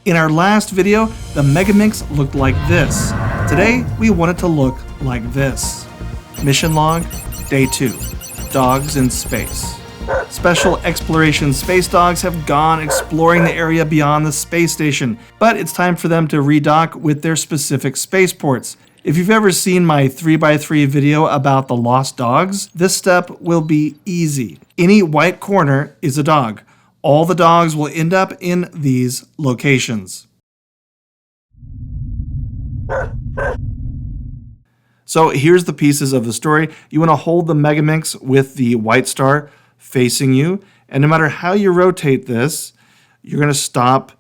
In our last video, the Megaminx looked like this. Today, we want it to look like this. Mission log, day 2, dogs in space. Special exploration space dogs have gone exploring the area beyond the space station, but it's time for them to redock with their specific spaceports. If you've ever seen my 3x3 video about the lost dogs, this step will be easy. Any white corner is a dog. All the dogs will end up in these locations. So here's the pieces of the story. You want to hold the Megaminx with the white star facing you, and no matter how you rotate this, you're going to stop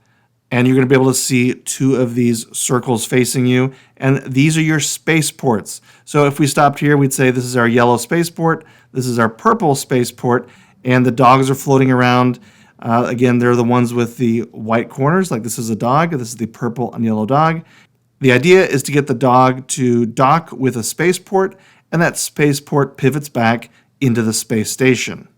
and you're going to be able to see 2 of these circles facing you, and these are your spaceports. So if we stopped here, we'd say this is our yellow spaceport, this is our purple spaceport, and the dogs are floating around. Again, they're the ones with the white corners, like this is a dog, this is the purple and yellow dog. The idea is to get the dog to dock with a spaceport, and that spaceport pivots back into the space station.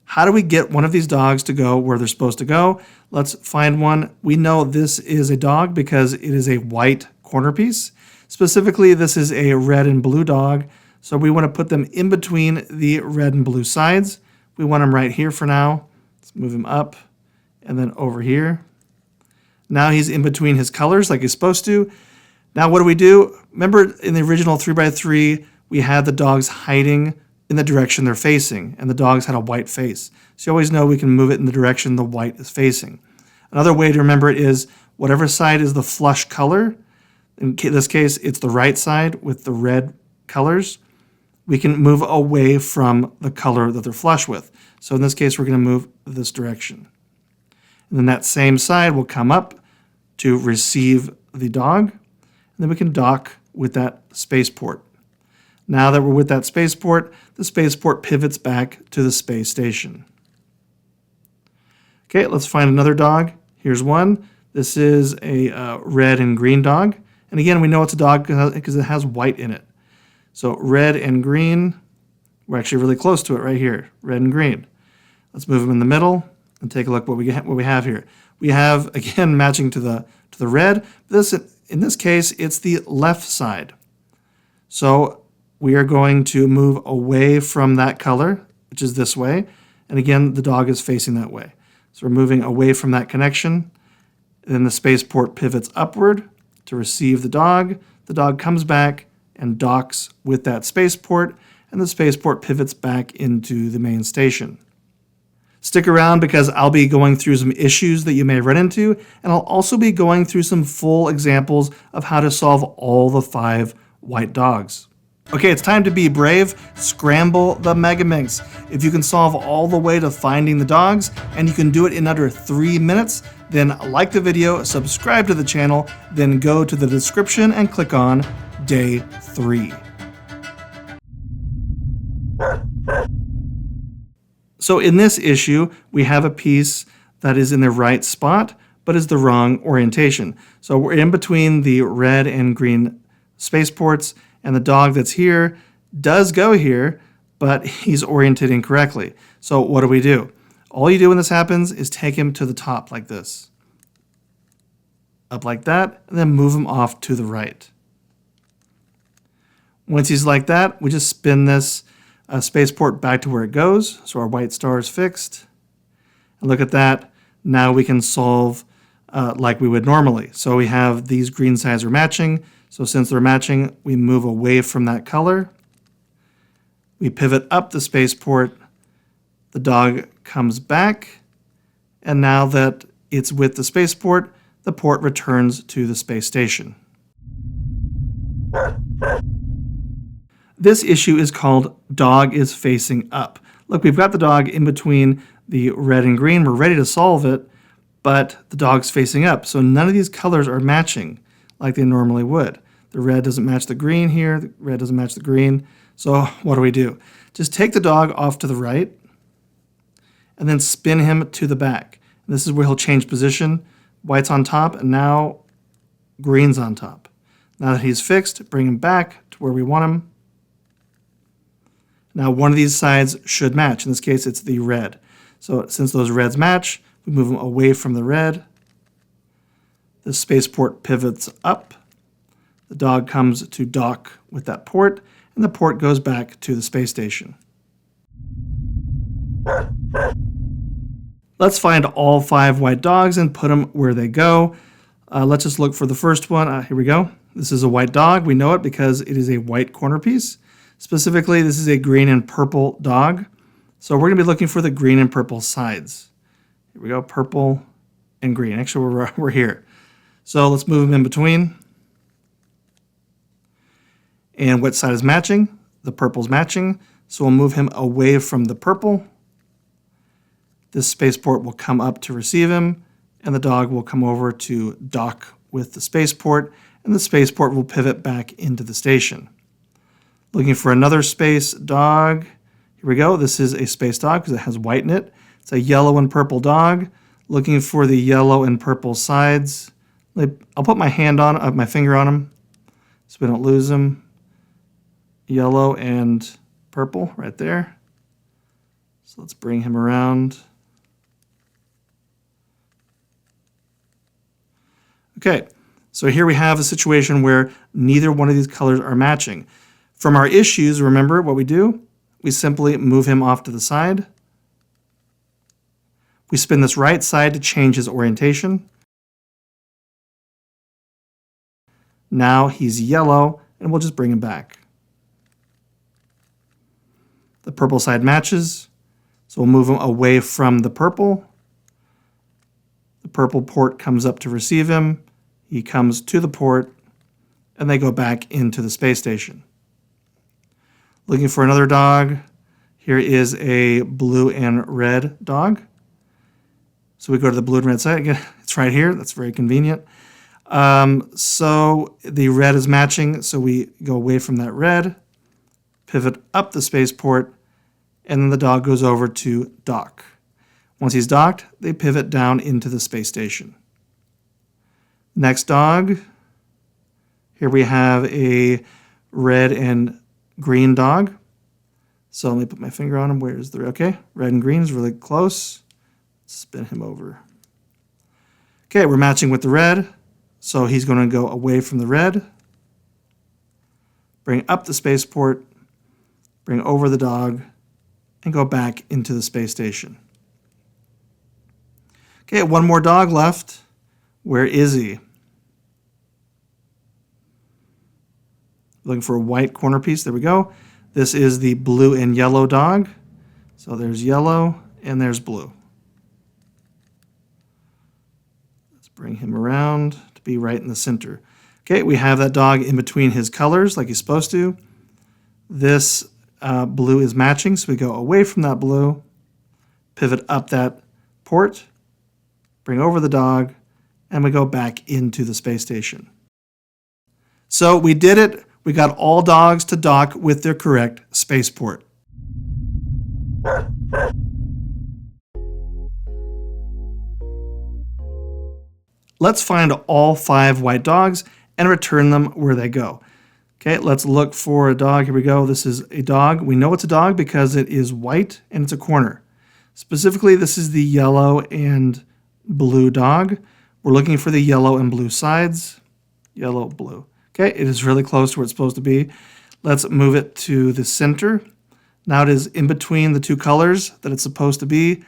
How do we get one of these dogs to go where they're supposed to go? Let's find one. We know this is a dog because it is a white corner piece. Specifically, this is a red and blue dog. So we want to put them in between the red and blue sides. We want them right here for now. Let's move him up and then over here. Now he's in between his colors like he's supposed to. Now what do? Remember in the original 3x3, we had the dogs hiding in the direction they're facing, and the dogs had a white face. So you always know we can move it in the direction the white is facing. Another way to remember it is whatever side is the flush color, in this case it's the right side with the red colors, we can move away from the color that they're flush with. So in this case we're going to move this direction. And then that same side will come up to receive the dog, and then we can dock with that spaceport. Now that we're with that spaceport, the spaceport pivots back to the space station. Okay, let's find another dog. Here's one. This is a red and green dog. And again, we know it's a dog because it has white in it. So red and green, we're actually really close to it right here, red and green. Let's move them in the middle and take a look what we have here. We have, again, matching to the red. In this case, it's the left side. So we are going to move away from that color, which is this way. And again, the dog is facing that way. So we're moving away from that connection. Then the spaceport pivots upward to receive the dog. The dog comes back and docks with that spaceport, and the spaceport pivots back into the main station. Stick around because I'll be going through some issues that you may run into, and I'll also be going through some full examples of how to solve all the 5 white dogs. Okay, it's time to be brave. Scramble the Megaminx. If you can solve all the way to finding the dogs, and you can do it in under 3 minutes, then like the video, subscribe to the channel, then go to the description and click on Day 3. So in this issue, we have a piece that is in the right spot, but is the wrong orientation. So we're in between the red and green spaceports, and the dog that's here does go here, but he's oriented incorrectly. So what do? All you do when this happens is take him to the top like this. Up like that, and then move him off to the right. Once he's like that, we just spin this spaceport back to where it goes. So our white star is fixed. And look at that. Now we can solve like we would normally. So we have these green sides are matching. So since they're matching, we move away from that color. We pivot up the spaceport. The dog comes back. And now that it's with the spaceport, the port returns to the space station. This issue is called dog is facing up. Look, we've got the dog in between the red and green. We're ready to solve it, but the dog's facing up. So none of these colors are matching like they normally would. The red doesn't match the green here. The red doesn't match the green. So what do? Just take the dog off to the right and then spin him to the back. And this is where he'll change position. White's on top, and now green's on top. Now that he's fixed, bring him back to where we want him. Now one of these sides should match. In this case, it's the red. So since those reds match, We move him away from the red. The spaceport pivots up. The dog comes to dock with that port, and the port goes back to the space station. Let's find all 5 white dogs and put them where they go. Let's just look for the first one. Here we go. This is a white dog. We know it because it is a white corner piece. Specifically, this is a green and purple dog. So we're going to be looking for the green and purple sides. Here we go, purple and green. Actually, we're here. So let's move them in between. And what side is matching? The purple's matching. So we'll move him away from the purple. This spaceport will come up to receive him, and the dog will come over to dock with the spaceport, and the spaceport will pivot back into the station. Looking for another space dog. Here we go. This is a space dog because it has white in it. It's a yellow and purple dog. Looking for the yellow and purple sides. I'll put my finger on them so we don't lose them. Yellow and purple right there. So let's bring him around. Okay, so here we have a situation where neither one of these colors are matching. From our issues, remember what we do? We simply move him off to the side. We spin this right side to change his orientation. Now he's yellow, and we'll just bring him back. The purple side matches, so we'll move him away from the purple. The purple port comes up to receive him. He comes to the port, and they go back into the space station. Looking for another dog. Here is a blue and red dog. So we go to the blue and red side. Again, it's right here. That's very convenient. So the red is matching, so we go away from that red, pivot up the spaceport, and then the dog goes over to dock. Once he's docked, they pivot down into the space station. Next dog, here we have a red and green dog. So let me put my finger on him. Where's the, okay, red and green is really close. Spin him over. Okay, we're matching with the red. So he's going to go away from the red, bring up the spaceport, bring over the dog, and go back into the space station. Okay, one more dog left. Where is he? Looking for a white corner piece. There we go. This is the blue and yellow dog. So there's yellow and there's blue. Let's bring him around to be right in the center. Okay, we have that dog in between his colors like he's supposed to. This blue is matching, so we go away from that blue, pivot up that port, bring over the dog, and we go back into the space station. So we did it. We got all dogs to dock with their correct spaceport. Let's find all 5 white dogs and return them where they go. Okay, let's look for a dog. Here we go. This is a dog. We know it's a dog because it is white and it's a corner. Specifically, this is the yellow and blue dog. We're looking for the yellow and blue sides. Yellow, blue. Okay, it is really close to where it's supposed to be. Let's move it to the center. Now it is in between the 2 colors that it's supposed to be.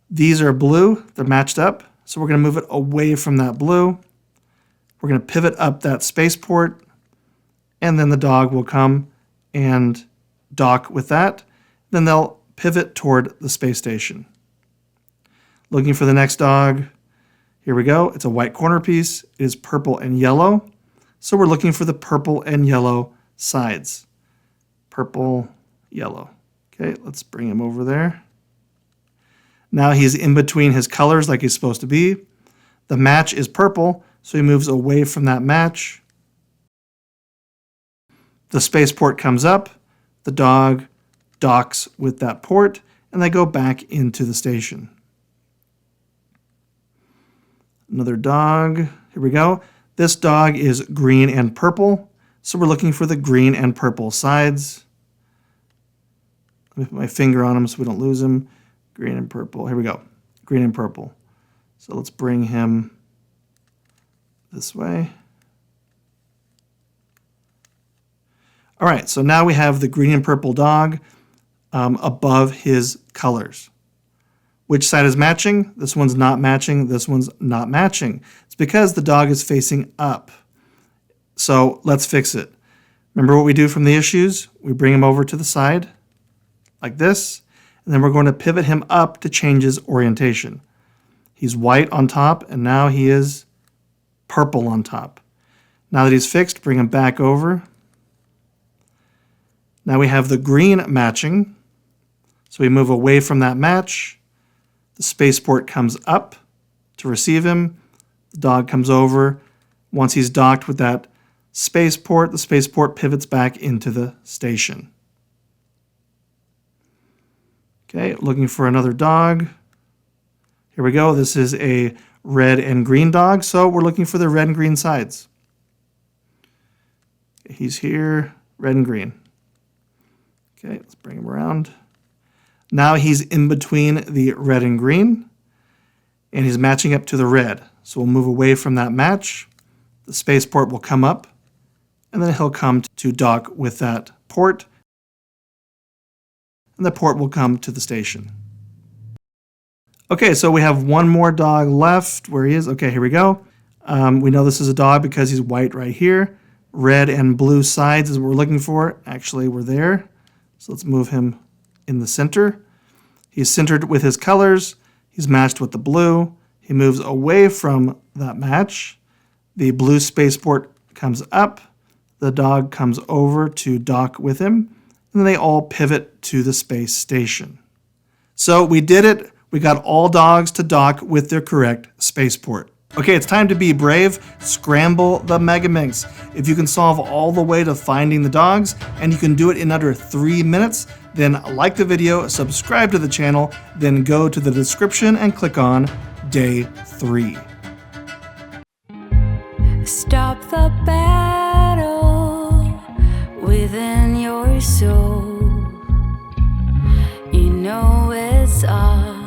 These are blue. They're matched up. So we're going to move it away from that blue. We're going to pivot up that spaceport. And then the dog will come and dock with that. Then they'll pivot toward the space station. Looking for the next dog. Here we go. It's a white corner piece. It is purple and yellow. So we're looking for the purple and yellow sides. Purple, yellow. Okay, let's bring him over there. Now he's in between his colors like he's supposed to be. The match is purple, so he moves away from that match. The spaceport comes up. The dog docks with that port, and they go back into the station. Another dog. Here we go. This dog is green and purple, so we're looking for the green and purple sides. Let me put my finger on him so we don't lose him. Green and purple. Here we go. Green and purple. So let's bring him this way. All right, so now we have the green and purple dog above his colors. Which side is matching? This one's not matching. This one's not matching. It's because the dog is facing up. So let's fix it. Remember what we do from the issues? We bring him over to the side like this, and then we're going to pivot him up to change his orientation. He's white on top, and now he is purple on top. Now that he's fixed, bring him back over. Now we have the green matching. So we move away from that match. The spaceport comes up to receive him. The dog comes over. Once he's docked with that spaceport, the spaceport pivots back into the station. Okay, looking for another dog. Here we go. This is a red and green dog, so we're looking for the red and green sides. He's here, red and green. Okay, let's bring him around. Now he's in between the red and green, and he's matching up to the red. So we'll move away from that match. The spaceport will come up, and then he'll come to dock with that port, and the port will come to the station. Okay, so we have one more dog left. Where he is? Okay, here we go. We know this is a dog because he's white right here. Red and blue sides is what we're looking for. Actually, we're there. So let's move him in the center. He's centered with his colors. He's matched with the blue. He moves away from that match. The blue spaceport comes up. The dog comes over to dock with him. And then they all pivot to the space station. So we did it. We got all dogs to dock with their correct spaceport. Okay, it's time to be brave. Scramble the Megaminx. If you can solve all the way to finding the dogs, and you can do it in under 3 minutes, then like the video, subscribe to the channel, then go to the description and click on Day 3. Stop the battle within your soul. You know it's all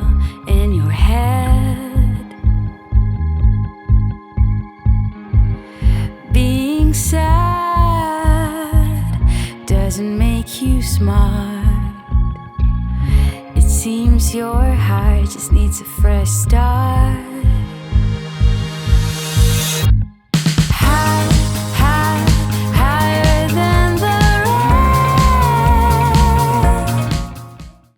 in your head. Being sad doesn't make you smart. It seems your heart just needs a fresh start.